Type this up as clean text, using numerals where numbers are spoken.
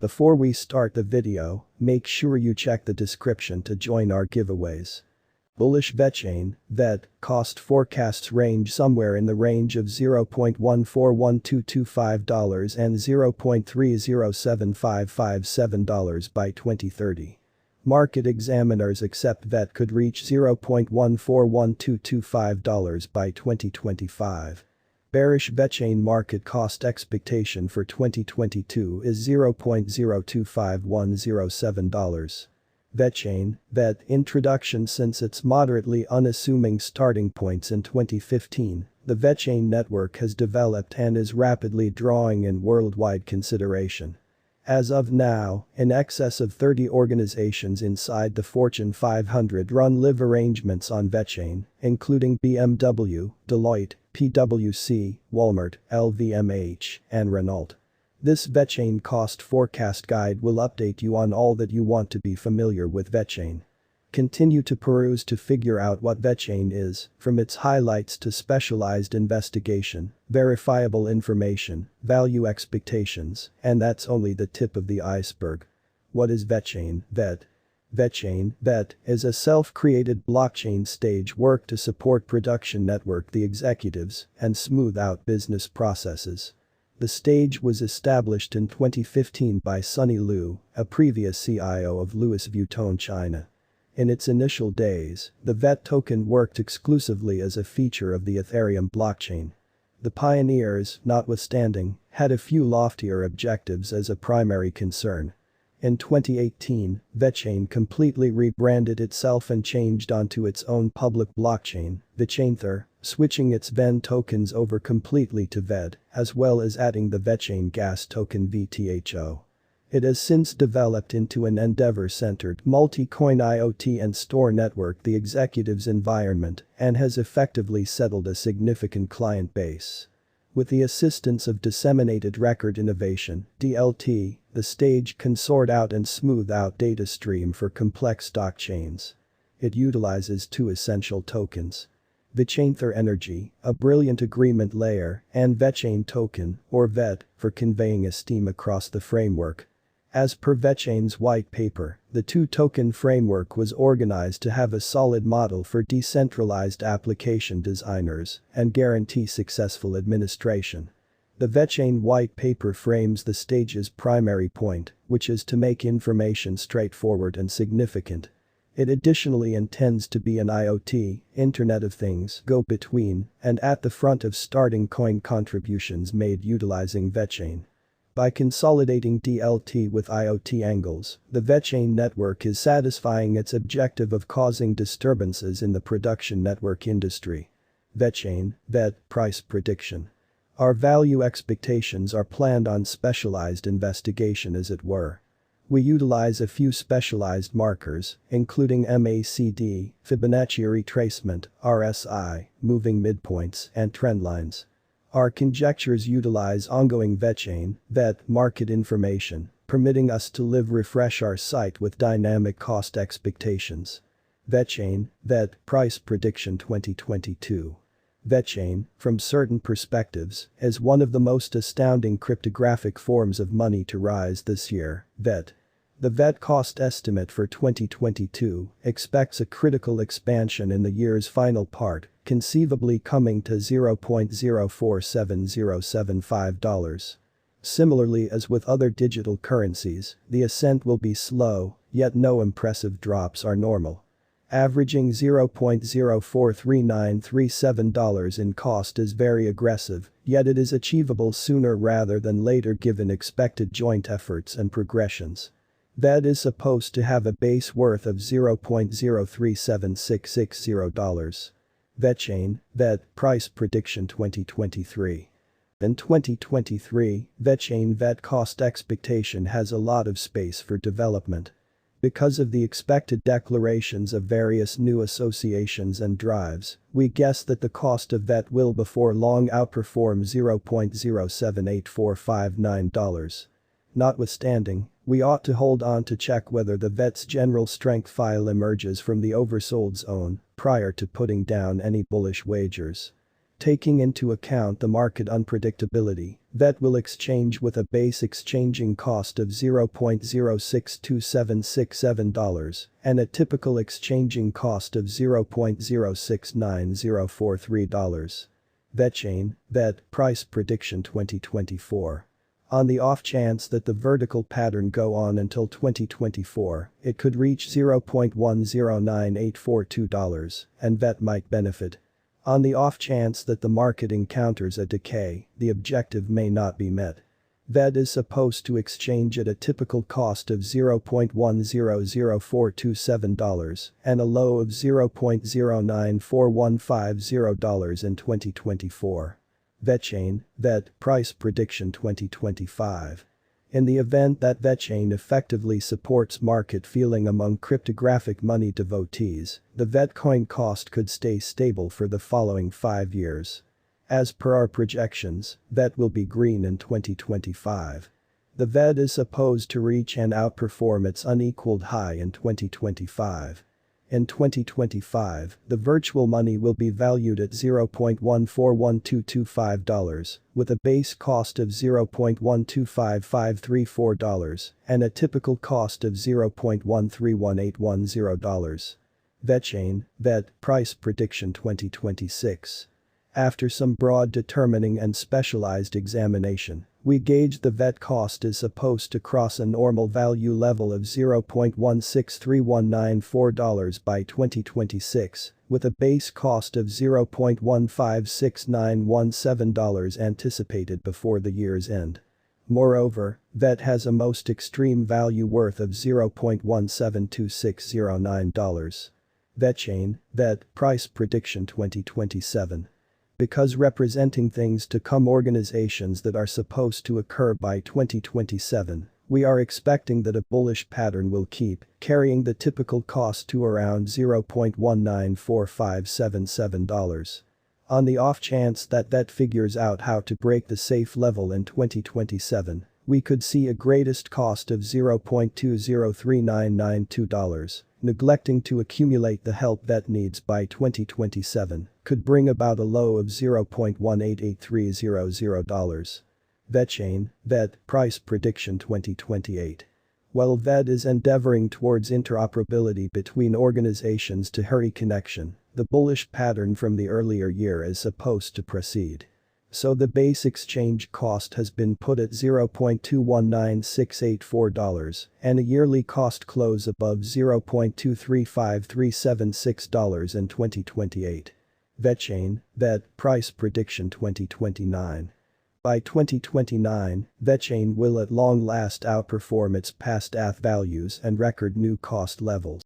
Before we start the video, make sure you check the description to join our giveaways. Bullish Vechain, VET, cost forecasts range somewhere in the range of $0.141225 and $0.307557 by 2030. Market examiners accept VET could reach $0.141225 by 2025. Bearish Vechain market cost expectation for 2022 is $0.025107. Vechain, VET introduction. Since its moderately unassuming starting points in 2015, the Vechain network has developed and is rapidly drawing in worldwide consideration. As of now, in excess of 30 organizations inside the Fortune 500 run live arrangements on Vechain, including BMW, Deloitte, PwC, Walmart, LVMH, and Renault. This Vechain cost forecast guide will update you on all that you want to be familiar with Vechain. Continue to peruse to figure out what Vechain is, from its highlights to specialized investigation, verifiable information, value expectations, and that's only the tip of the iceberg. What is Vechain, VET? Vechain, VET, is a self-created blockchain stage work to support production network the executives and smooth out business processes. The stage was established in 2015 by Sunny Liu, a previous CIO of Louis Vuitton China. In its initial days, the VET token worked exclusively as a feature of the Ethereum blockchain. The pioneers, notwithstanding, had a few loftier objectives as a primary concern. In 2018, Vechain completely rebranded itself and changed onto its own public blockchain, Vechain, switching its VEN tokens over completely to VET, as well as adding the Vechain gas token VTHO. It has since developed into an Endeavor-centered multi-coin IoT and store network the executives' environment and has effectively settled a significant client base. With the assistance of disseminated record innovation, DLT, the stage can sort out and smooth out data stream for complex stock chains. It utilizes two essential tokens: Vechain Energy, a brilliant agreement layer, and Vechain token, or VET, for conveying esteem across the framework. As per Vechain's white paper, the two-token framework was organized to have a solid model for decentralized application designers and guarantee successful administration. The Vechain white paper frames the stage's primary point, which is to make information straightforward and significant. It additionally intends to be an IoT, Internet of Things, go-between, and at the front of starting coin contributions made utilizing Vechain. By consolidating DLT with IoT angles, the Vechain network is satisfying its objective of causing disturbances in the production network industry. Vechain, VET, price prediction. Our value expectations are planned on specialized investigation, as it were. We utilize a few specialized markers, including MACD, Fibonacci retracement, RSI, moving midpoints, and trendlines. Our conjectures utilize ongoing Vechain, VET market information, permitting us to refresh our site with dynamic cost expectations. Vechain, VET, price prediction 2022. Vechain, from certain perspectives, is one of the most astounding cryptographic forms of money to rise this year. VET. The VET cost estimate for 2022 expects a critical expansion in the year's final part, conceivably coming to $0.047075. Similarly as with other digital currencies, the ascent will be slow, yet no impressive drops are normal. Averaging $0.043937 in cost is very aggressive, yet it is achievable sooner rather than later given expected joint efforts and progressions. VET is supposed to have a base worth of $0.037660. Vechain, VET, price prediction 2023. In 2023, Vechain VET cost expectation has a lot of space for development. Because of the expected declarations of various new associations and drives, we guess that the cost of VET will before long outperform $0.078459. Notwithstanding, we ought to hold on to check whether the VET's general strength file emerges from the oversold zone prior to putting down any bullish wagers. Taking into account the market unpredictability, VET will exchange with a base exchanging cost of $0.062767 and a typical exchanging cost of $0.069043. Vechain, VET, Price Prediction 2024. On the off chance that the vertical pattern go on until 2024, it could reach $0.109842 and VET might benefit. On the off chance that the market encounters a decay, the objective may not be met. VET is supposed to exchange at a typical cost of $0.100427 and a low of $0.094150 in 2024. Vechain, VET, Price Prediction 2025. In the event that Vechain effectively supports market feeling among cryptographic money devotees, the VET coin cost could stay stable for the following 5 years. As per our projections, VET will be green in 2025. The VET is supposed to reach and outperform its unequaled high in 2025. In 2025, the virtual money will be valued at $0.141225, with a base cost of $0.125534 and a typical cost of $0.131810. Vechain, VET, Price Prediction 2026. After some broad determining and specialized examination, we gauge the VET cost is supposed to cross a normal value level of $0.163194 by 2026, with a base cost of $0.156917 anticipated before the year's end. Moreover, VET has a most extreme value worth of $0.172609. Vechain, VET, Price Prediction 2027. Because representing things to come organizations that are supposed to occur by 2027, we are expecting that a bullish pattern will keep carrying the typical cost to around $0.194577. On the off chance that VET figures out how to break the safe level in 2027, we could see a greatest cost of $0.203992. Neglecting to accumulate the help VET needs by 2027 could bring about a low of $0.188300. Vechain, VET, Price Prediction 2028. While VET is endeavoring towards interoperability between organizations to hurry connection, the bullish pattern from the earlier year is supposed to proceed. So the base exchange cost has been put at $0.219684 and a yearly cost close above $0.235376 in 2028. Vechain, VET, Price Prediction 2029. By 2029, Vechain will at long last outperform its past ATH values and record new cost levels.